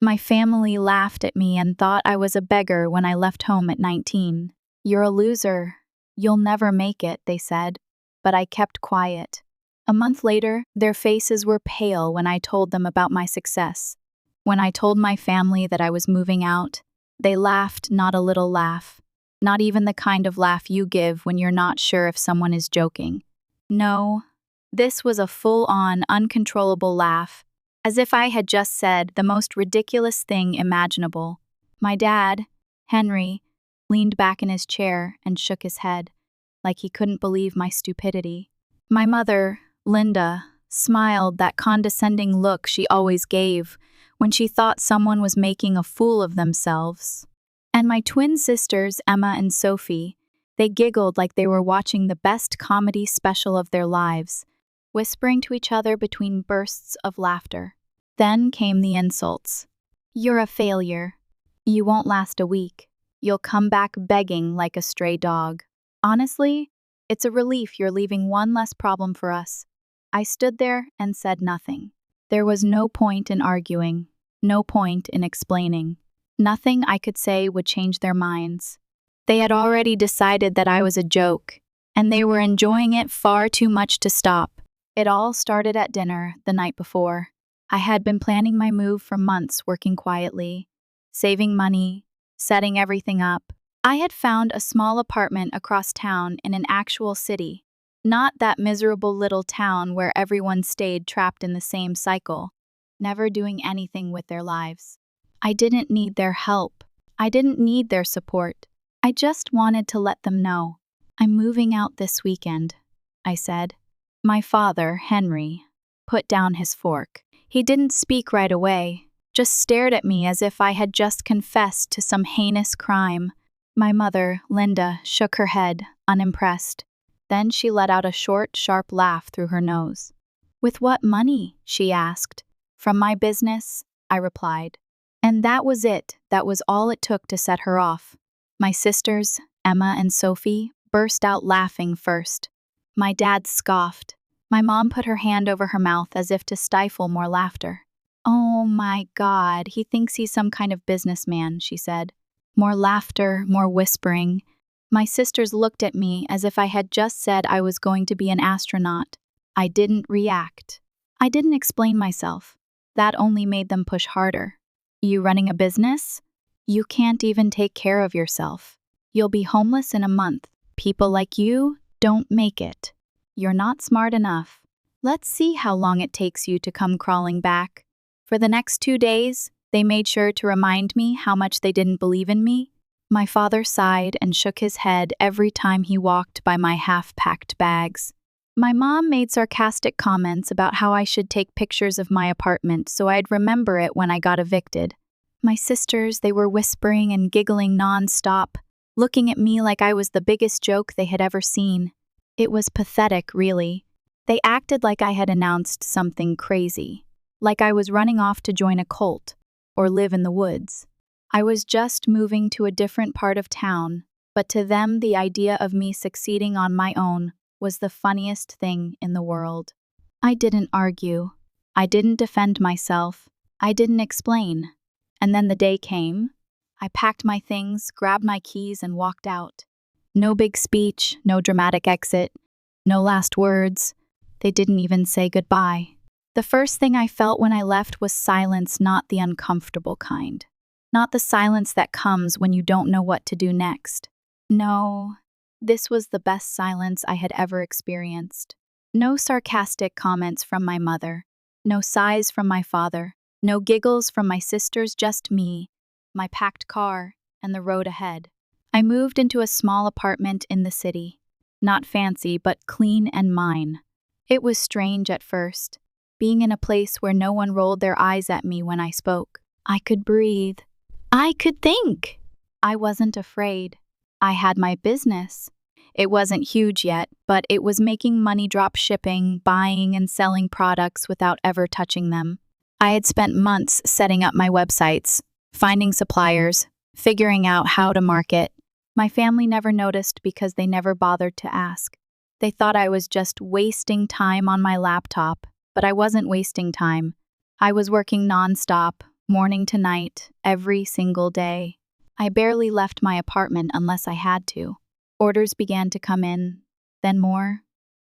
My family laughed at me and thought I was a beggar when I left home at 19. "You're a loser. You'll never make it," they said. But I kept quiet. A month later, their faces were pale when I told them about my success. When I told my family that I was moving out, they laughed, not a little laugh. Not even the kind of laugh you give when you're not sure if someone is joking. No, this was a full-on, uncontrollable laugh, as if I had just said the most ridiculous thing imaginable. My dad, Henry, leaned back in his chair and shook his head, like he couldn't believe my stupidity. My mother, Linda, smiled that condescending look she always gave when she thought someone was making a fool of themselves. And my twin sisters, Emma and Sophie, they giggled like they were watching the best comedy special of their lives, whispering to each other between bursts of laughter. Then came the insults. "You're a failure. You won't last a week. You'll come back begging like a stray dog. Honestly, it's a relief you're leaving one less problem for us." I stood there and said nothing. There was no point in arguing, no point in explaining. Nothing I could say would change their minds. They had already decided that I was a joke, and they were enjoying it far too much to stop. It all started at dinner the night before. I had been planning my move for months, working quietly, saving money, setting everything up. I had found a small apartment across town in an actual city, not that miserable little town where everyone stayed trapped in the same cycle, never doing anything with their lives. I didn't need their help. I didn't need their support. I just wanted to let them know. "I'm moving out this weekend," I said. My father, Henry, put down his fork. He didn't speak right away, just stared at me as if I had just confessed to some heinous crime. My mother, Linda, shook her head, unimpressed. Then she let out a short, sharp laugh through her nose. "With what money?" she asked. "From my business," I replied. And that was it. That was all it took to set her off. My sisters, Emma and Sophie, burst out laughing first. My dad scoffed. My mom put her hand over her mouth as if to stifle more laughter. "Oh my God, he thinks he's some kind of businessman," she said. More laughter, more whispering. My sisters looked at me as if I had just said I was going to be an astronaut. I didn't react. I didn't explain myself. That only made them push harder. "You running a business? You can't even take care of yourself. You'll be homeless in a month. People like you don't make it. You're not smart enough. Let's see how long it takes you to come crawling back." For the next 2 days, they made sure to remind me how much they didn't believe in me. My father sighed and shook his head every time he walked by my half-packed bags. My mom made sarcastic comments about how I should take pictures of my apartment so I'd remember it when I got evicted. My sisters, they were whispering and giggling non-stop, looking at me like I was the biggest joke they had ever seen. It was pathetic, really. They acted like I had announced something crazy, like I was running off to join a cult or live in the woods. I was just moving to a different part of town, but to them the idea of me succeeding on my own was the funniest thing in the world. I didn't argue. I didn't defend myself. I didn't explain. And then the day came. I packed my things, grabbed my keys, and walked out. No big speech, no dramatic exit, no last words. They didn't even say goodbye. The first thing I felt when I left was silence, not the uncomfortable kind. Not the silence that comes when you don't know what to do next. No, this was the best silence I had ever experienced. No sarcastic comments from my mother. No sighs from my father. No giggles from my sisters, just me, my packed car, and the road ahead. I moved into a small apartment in the city. Not fancy, but clean and mine. It was strange at first, being in a place where no one rolled their eyes at me when I spoke. I could breathe. I could think. I wasn't afraid. I had my business. It wasn't huge yet, but it was making money drop shipping, buying and selling products without ever touching them. I had spent months setting up my websites, finding suppliers, figuring out how to market. My family never noticed because they never bothered to ask. They thought I was just wasting time on my laptop, but I wasn't wasting time. I was working nonstop, morning to night, every single day. I barely left my apartment unless I had to. Orders began to come in, then more,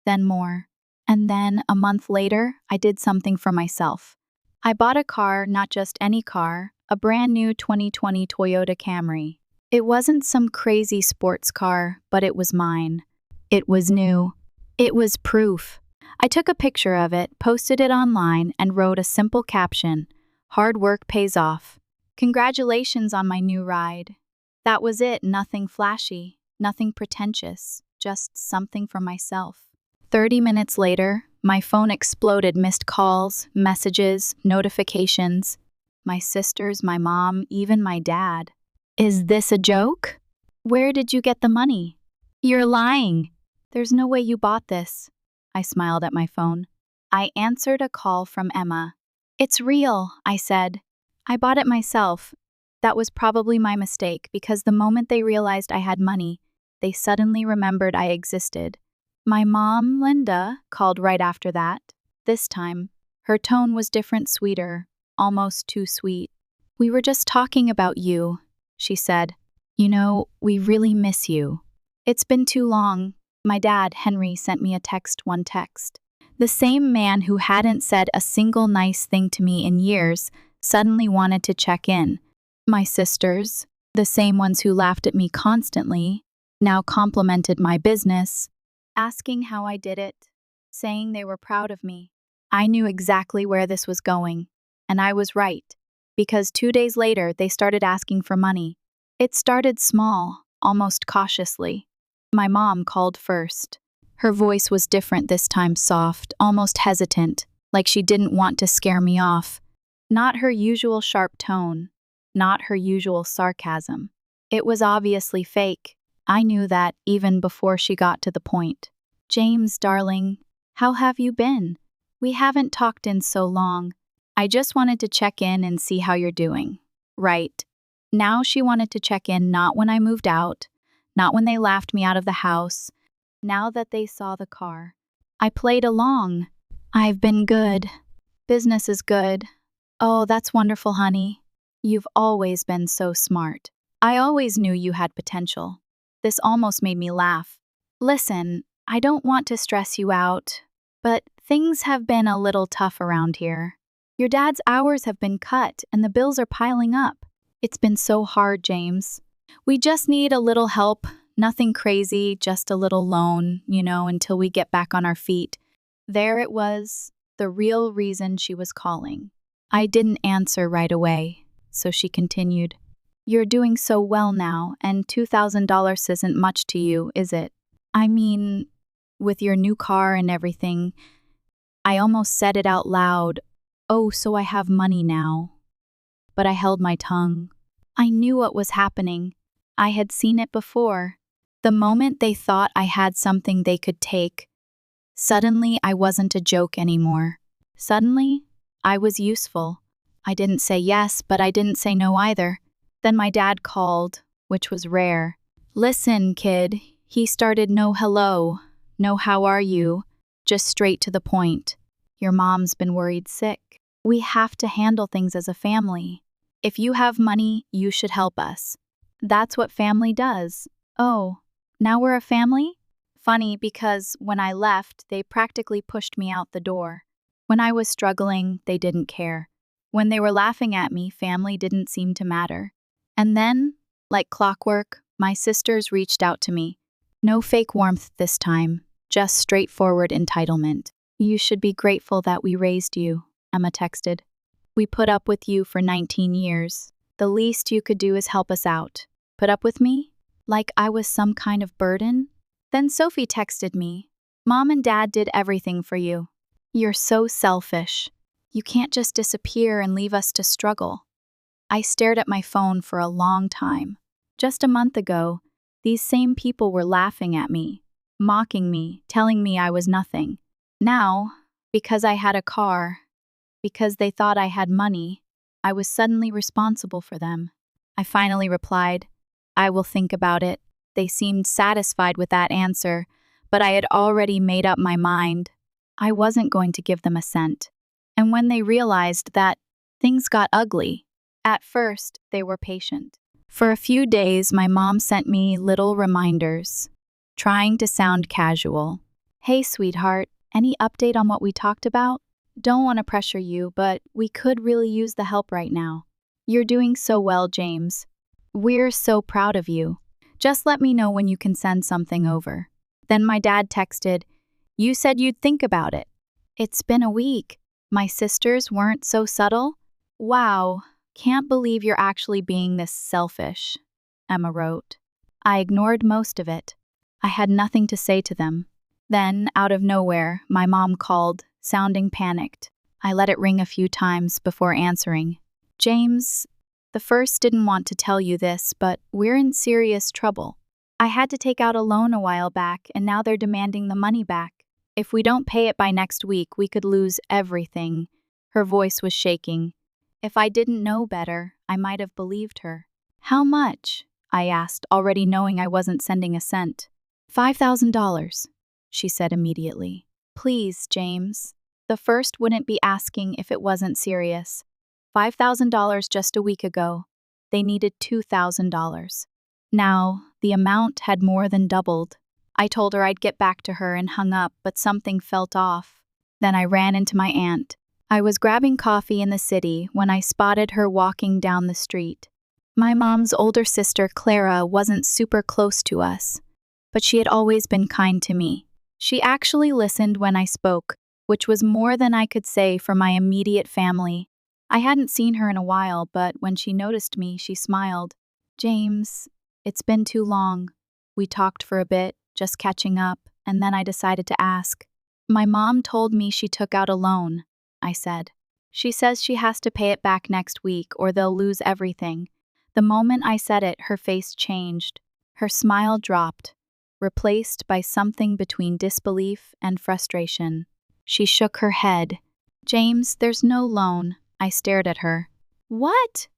then more. And then, a month later, I did something for myself. I bought a car, not just any car, a brand new 2020 Toyota Camry. It wasn't some crazy sports car, but it was mine. It was new. It was proof. I took a picture of it, posted it online, and wrote a simple caption: "Hard work pays off. Congratulations on my new ride." That was it, nothing flashy, nothing pretentious, just something for myself. 30 minutes later, my phone exploded: missed calls, messages, notifications. My sisters, my mom, even my dad. "Is this a joke? Where did you get the money? You're lying. There's no way you bought this." I smiled at my phone. I answered a call from Emma. "It's real," I said. "I bought it myself." That was probably my mistake, because the moment they realized I had money, they suddenly remembered I existed. My mom, Linda, called right after that. This time, her tone was different, sweeter, almost too sweet. "We were just talking about you," she said. "You know, we really miss you. It's been too long." My dad, Henry, sent me one text. The same man who hadn't said a single nice thing to me in years suddenly wanted to check in. My sisters, the same ones who laughed at me constantly, now complimented my business, asking how I did it, saying they were proud of me. I knew exactly where this was going, and I was right, because 2 days later they started asking for money. It started small, almost cautiously. My mom called first. Her voice was different this time, soft, almost hesitant, like she didn't want to scare me off. Not her usual sharp tone, not her usual sarcasm. It was obviously fake. I knew that even before she got to the point. "James, darling, how have you been? We haven't talked in so long. I just wanted to check in and see how you're doing." Right. Now she wanted to check in, not when I moved out, not when they laughed me out of the house, now that they saw the car. I played along. "I've been good. Business is good." "Oh, that's wonderful, honey. You've always been so smart. I always knew you had potential." This almost made me laugh. "Listen, I don't want to stress you out, but things have been a little tough around here. Your dad's hours have been cut and the bills are piling up. It's been so hard, James. We just need a little help, nothing crazy, just a little loan, until we get back on our feet." There it was, the real reason she was calling. I didn't answer right away, so she continued. "You're doing so well now, and $2,000 isn't much to you, is it? I mean, with your new car and everything." I almost said it out loud. "Oh, so I have money now." But I held my tongue. I knew what was happening. I had seen it before. The moment they thought I had something they could take, suddenly I wasn't a joke anymore. Suddenly, I was useful. I didn't say yes, but I didn't say no either. Then my dad called, which was rare. "Listen, kid," he started. "No hello, no how are you, just straight to the point. Your mom's been worried sick. We have to handle things as a family. If you have money, you should help us. That's what family does." "Oh, now we're a family?" Funny, because when I left, they practically pushed me out the door. When I was struggling, they didn't care. When they were laughing at me, family didn't seem to matter. And then, like clockwork, my sisters reached out to me. No fake warmth this time, just straightforward entitlement. "You should be grateful that we raised you," Emma texted. "We put up with you for 19 years. The least you could do is help us out." Put up with me? Like I was some kind of burden? Then Sophie texted me. "Mom and Dad did everything for you. You're so selfish. You can't just disappear and leave us to struggle." I stared at my phone for a long time. Just a month ago, these same people were laughing at me, mocking me, telling me I was nothing. Now, because I had a car, because they thought I had money, I was suddenly responsible for them. I finally replied, "I will think about it." They seemed satisfied with that answer, but I had already made up my mind. I wasn't going to give them a cent. And when they realized that, things got ugly. At first, they were patient. For a few days, my mom sent me little reminders, trying to sound casual. Hey, sweetheart, any update on what we talked about? Don't want to pressure you, but we could really use the help right now. You're doing so well, James. We're so proud of you. Just let me know when you can send something over. Then my dad texted, You said you'd think about it. It's been a week. My sisters weren't so subtle? Wow, can't believe you're actually being this selfish, Emma wrote. I ignored most of it. I had nothing to say to them. Then, out of nowhere, my mom called, sounding panicked. I let it ring a few times before answering. James, the first didn't want to tell you this, but we're in serious trouble. I had to take out a loan a while back, and now they're demanding the money back. If we don't pay it by next week, we could lose everything. Her voice was shaking. If I didn't know better, I might have believed her. How much? I asked, already knowing I wasn't sending a cent. $5,000, she said immediately. Please, James. The first wouldn't be asking if it wasn't serious. $5,000 just a week ago. They needed $2,000. Now, the amount had more than doubled. I told her I'd get back to her and hung up, but something felt off. Then I ran into my aunt. I was grabbing coffee in the city when I spotted her walking down the street. My mom's older sister, Clara, wasn't super close to us, but she had always been kind to me. She actually listened when I spoke, which was more than I could say for my immediate family. I hadn't seen her in a while, but when she noticed me, she smiled. James, it's been too long. We talked for a bit, just catching up, and then I decided to ask. My mom told me she took out a loan, I said. She says she has to pay it back next week or they'll lose everything. The moment I said it, her face changed. Her smile dropped, replaced by something between disbelief and frustration. She shook her head. James, there's no loan. I stared at her. What?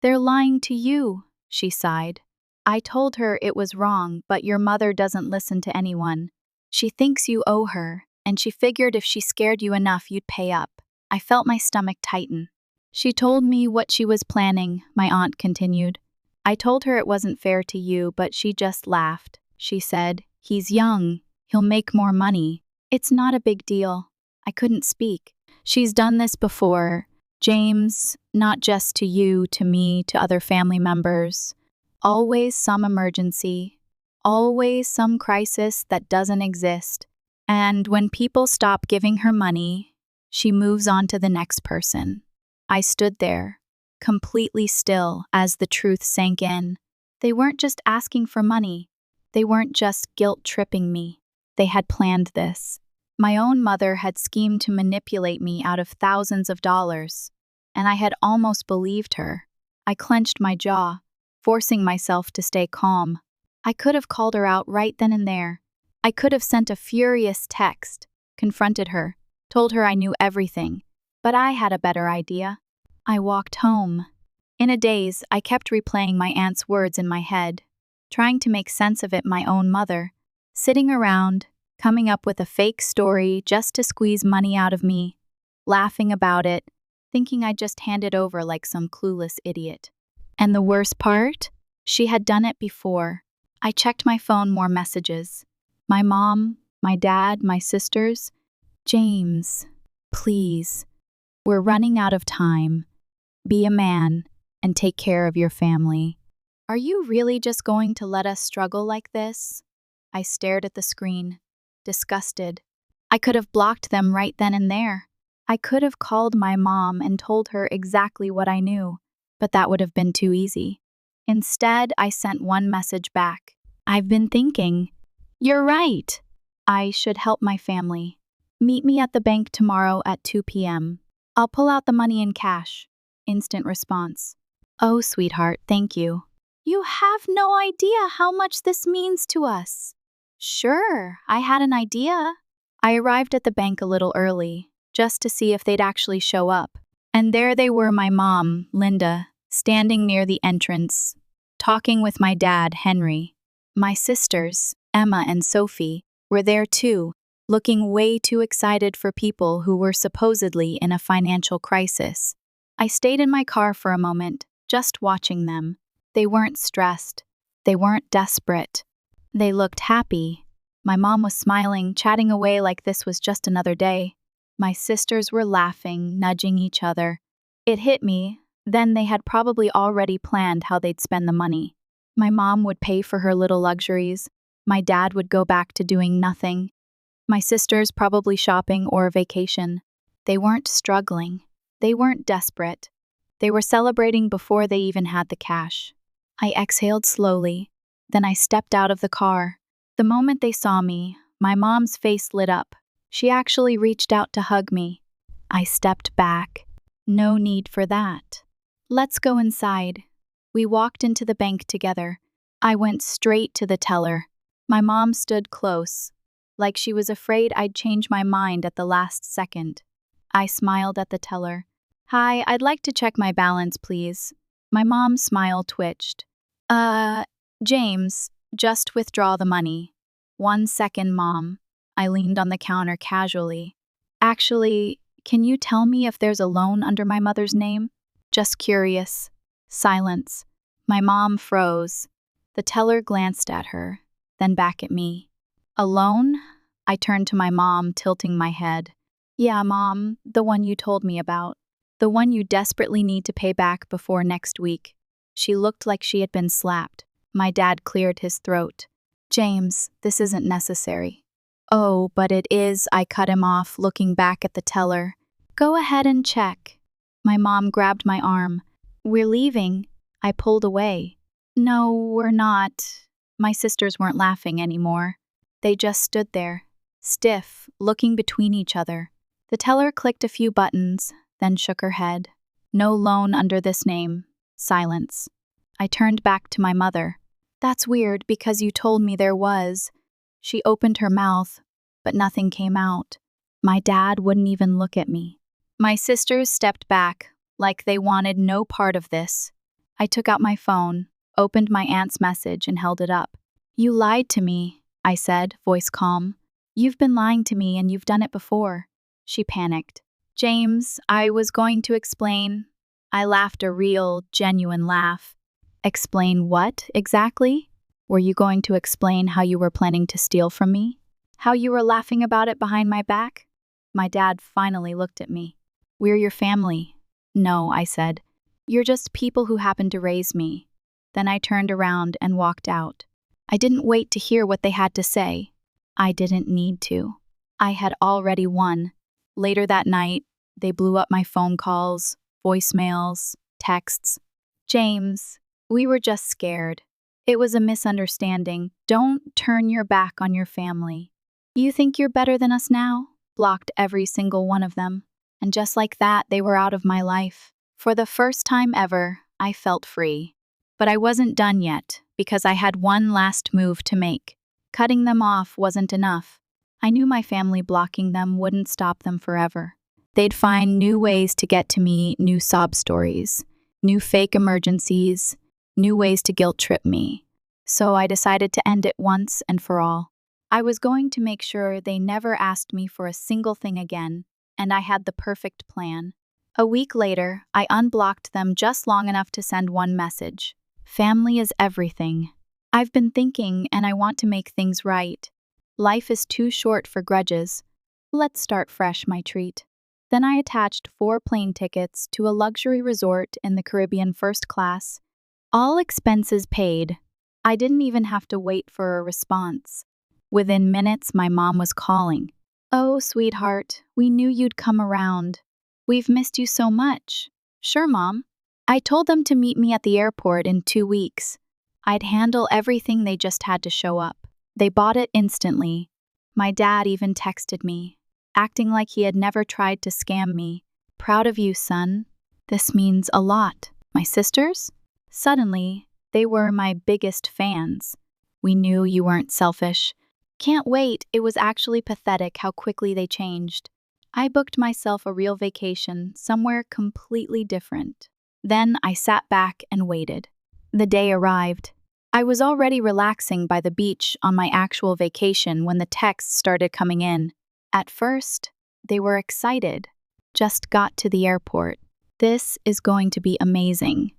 They're lying to you, she sighed. I told her it was wrong, but your mother doesn't listen to anyone. She thinks you owe her, and she figured if she scared you enough, you'd pay up. I felt my stomach tighten. She told me what she was planning, my aunt continued. I told her it wasn't fair to you, but she just laughed. She said, He's young. He'll make more money. It's not a big deal. I couldn't speak. She's done this before. James, not just to you, to me, to other family members. Always some emergency. Always some crisis that doesn't exist. And when people stop giving her money, she moves on to the next person. I stood there, completely still as the truth sank in. They weren't just asking for money. They weren't just guilt-tripping me. They had planned this. My own mother had schemed to manipulate me out of thousands of dollars, and I had almost believed her. I clenched my jaw, forcing myself to stay calm. I could have called her out right then and there. I could have sent a furious text, confronted her, told her I knew everything. But I had a better idea. I walked home. In a daze, I kept replaying my aunt's words in my head, trying to make sense of it my own mother, sitting around, coming up with a fake story just to squeeze money out of me, laughing about it, thinking I'd just hand it over like some clueless idiot. And the worst part? She had done it before. I checked my phone, more messages. My mom, my dad, my sisters. James, please. We're running out of time. Be a man and take care of your family. Are you really just going to let us struggle like this? I stared at the screen, disgusted. I could have blocked them right then and there. I could have called my mom and told her exactly what I knew, but that would have been too easy. Instead, I sent one message back. I've been thinking. You're right. I should help my family. Meet me at the bank tomorrow at 2 p.m. I'll pull out the money in cash. Instant response. Oh, sweetheart, thank you. You have no idea how much this means to us. Sure, I had an idea. I arrived at the bank a little early, just to see if they'd actually show up. And there they were, my mom, Linda, standing near the entrance, talking with my dad, Henry. My sisters, Emma and Sophie, were there too, looking way too excited for people who were supposedly in a financial crisis. I stayed in my car for a moment, just watching them. They weren't stressed. They weren't desperate. They looked happy. My mom was smiling, chatting away like this was just another day. My sisters were laughing, nudging each other. It hit me. Then they had probably already planned how they'd spend the money. My mom would pay for her little luxuries. My dad would go back to doing nothing. My sisters probably shopping or vacation. They weren't struggling. They weren't desperate. They were celebrating before they even had the cash. I exhaled slowly. Then I stepped out of the car. The moment they saw me, my mom's face lit up. She actually reached out to hug me. I stepped back. No need for that. Let's go inside. We walked into the bank together. I went straight to the teller. My mom stood close, like she was afraid I'd change my mind at the last second. I smiled at the teller. "Hi, I'd like to check my balance, please." My mom's smile twitched. James, just withdraw the money." "1 second, Mom." I leaned on the counter casually. "Actually, can you tell me if there's a loan under my mother's name?" "Just curious." Silence. My mom froze. The teller glanced at her, then back at me. "A loan?" I turned to my mom, tilting my head. "Yeah, Mom, the one you told me about. The one you desperately need to pay back before next week." She looked like she had been slapped. My dad cleared his throat. "James, this isn't necessary." "Oh, but it is," I cut him off, looking back at the teller. "Go ahead and check." My mom grabbed my arm. "We're leaving." I pulled away. "No, we're not." My sisters weren't laughing anymore. They just stood there, stiff, looking between each other. The teller clicked a few buttons, then shook her head. "No loan under this name." Silence. I turned back to my mother. "That's weird because you told me there was." She opened her mouth, but nothing came out. My dad wouldn't even look at me. My sisters stepped back, like they wanted no part of this. I took out my phone, opened my aunt's message, and held it up. "You lied to me," I said, voice calm. "You've been lying to me and you've done it before." She panicked. "James, I was going to explain." I laughed a real, genuine laugh. "Explain what, exactly? Were you going to explain how you were planning to steal from me? How you were laughing about it behind my back?" My dad finally looked at me. "We're your family." "No," I said. "You're just people who happened to raise me." Then I turned around and walked out. I didn't wait to hear what they had to say. I didn't need to. I had already won. Later that night, they blew up my phone calls, voicemails, texts. "James, we were just scared. It was a misunderstanding. Don't turn your back on your family. You think you're better than us now?" Blocked every single one of them. And just like that, they were out of my life. For the first time ever, I felt free. But I wasn't done yet, because I had one last move to make. Cutting them off wasn't enough. I knew my family blocking them wouldn't stop them forever. They'd find new ways to get to me, new sob stories, new fake emergencies, new ways to guilt trip me. So I decided to end it once and for all. I was going to make sure they never asked me for a single thing again, and I had the perfect plan. A week later, I unblocked them just long enough to send one message. "Family is everything. I've been thinking and I want to make things right. Life is too short for grudges. Let's start fresh, my treat." Then I attached 4 plane tickets to a luxury resort in the Caribbean first class. All expenses paid. I didn't even have to wait for a response. Within minutes, my mom was calling. "Oh, sweetheart, we knew you'd come around. We've missed you so much." "Sure, Mom." I told them to meet me at the airport in 2 weeks. I'd handle everything, they just had to show up. They bought it instantly. My dad even texted me, acting like he had never tried to scam me. "Proud of you, son. This means a lot." My sisters? Suddenly, they were my biggest fans. "We knew you weren't selfish." "Can't wait." It was actually pathetic how quickly they changed. I booked myself a real vacation, somewhere completely different. Then I sat back and waited. The day arrived. I was already relaxing by the beach on my actual vacation when the texts started coming in. At first, they were excited. "Just got to the airport. This is going to be amazing.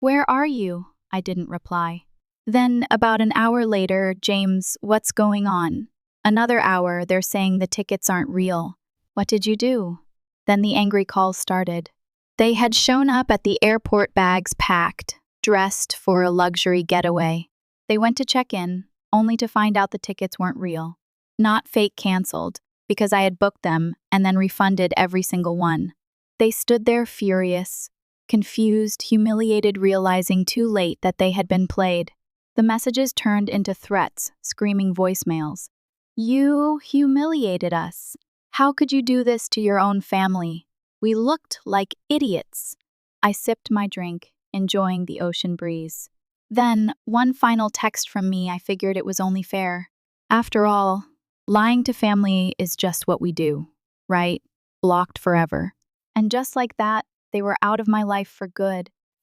Where are you? I didn't reply. Then, about an hour later, James, what's going on? Another hour, they're saying the tickets aren't real. What did you do? Then the angry calls started. They had shown up at the airport, bags packed, dressed for a luxury getaway. They went to check in, only to find out the tickets weren't real. Not fake canceled, because I had booked them and then refunded every single one. They stood there furious, confused, humiliated, realizing too late that they had been played. The messages turned into threats, screaming voicemails. You humiliated us. How could you do this to your own family? We looked like idiots. I sipped my drink, enjoying the ocean breeze. Then, one final text from me, I figured it was only fair. After all, lying to family is just what we do, right? Blocked forever. And just like that, they were out of my life for good.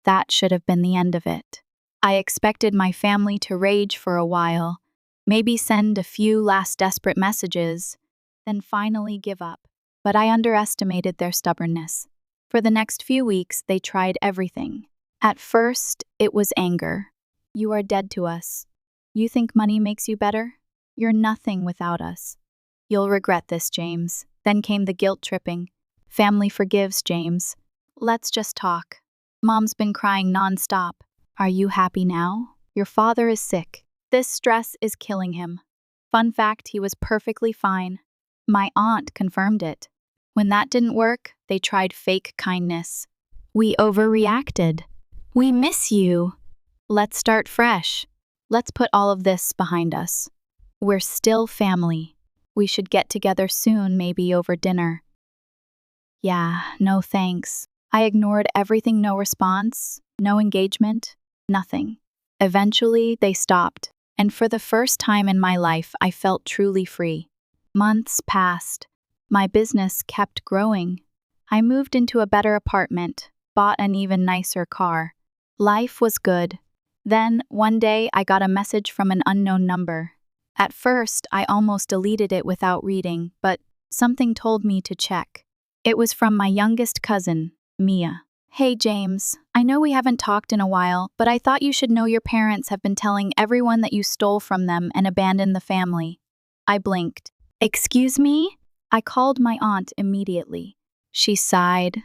That should have been the end of it. I expected my family to rage for a while, maybe send a few last desperate messages, then finally give up. But I underestimated their stubbornness. For the next few weeks, they tried everything. At first, it was anger. You are dead to us. You think money makes you better? You're nothing without us. You'll regret this, James. Then came the guilt tripping. Family forgives, James. Let's just talk. Mom's been crying nonstop. Are you happy now? Your father is sick. This stress is killing him. Fun fact, he was perfectly fine. My aunt confirmed it. When that didn't work, they tried fake kindness. We overreacted. We miss you. Let's start fresh. Let's put all of this behind us. We're still family. We should get together soon, maybe over dinner. Yeah, no thanks. I ignored everything, no response, no engagement, nothing. Eventually, they stopped, and for the first time in my life, I felt truly free. Months passed. My business kept growing. I moved into a better apartment, bought an even nicer car. Life was good. Then, one day, I got a message from an unknown number. At first, I almost deleted it without reading, but something told me to check. It was from my youngest cousin, Mia. Hey James, I know we haven't talked in a while, but I thought you should know your parents have been telling everyone that you stole from them and abandoned the family. I blinked. Excuse me? I called my aunt immediately. She sighed,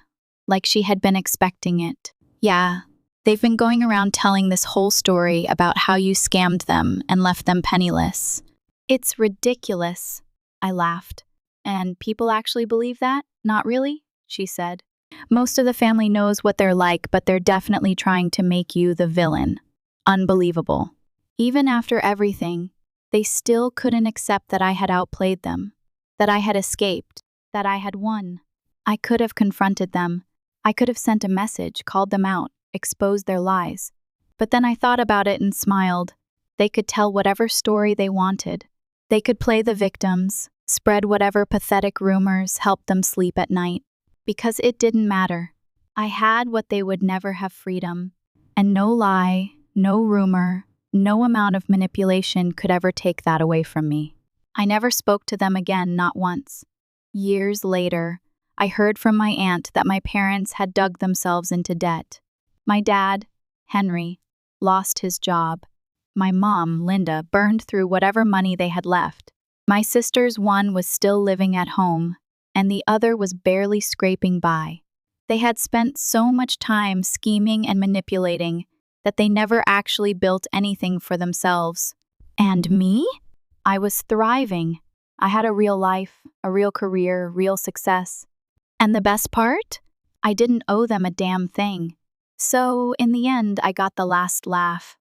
like she had been expecting it. Yeah, they've been going around telling this whole story about how you scammed them and left them penniless. It's ridiculous, I laughed. And people actually believe that? Not really, she said. Most of the family knows what they're like, but they're definitely trying to make you the villain. Unbelievable. Even after everything, they still couldn't accept that I had outplayed them, that I had escaped, that I had won. I could have confronted them. I could have sent a message, called them out, exposed their lies. But then I thought about it and smiled. They could tell whatever story they wanted. They could play the victims, spread whatever pathetic rumors helped them sleep at night. Because it didn't matter. I had what they would never have: freedom. And no lie, no rumor, no amount of manipulation could ever take that away from me. I never spoke to them again, not once. Years later, I heard from my aunt that my parents had dug themselves into debt. My dad, Henry, lost his job. My mom, Linda, burned through whatever money they had left. My sisters, one was still living at home, and the other was barely scraping by. They had spent so much time scheming and manipulating that they never actually built anything for themselves. And me? I was thriving. I had a real life, a real career, real success. And the best part? I didn't owe them a damn thing. So, in the end, I got the last laugh.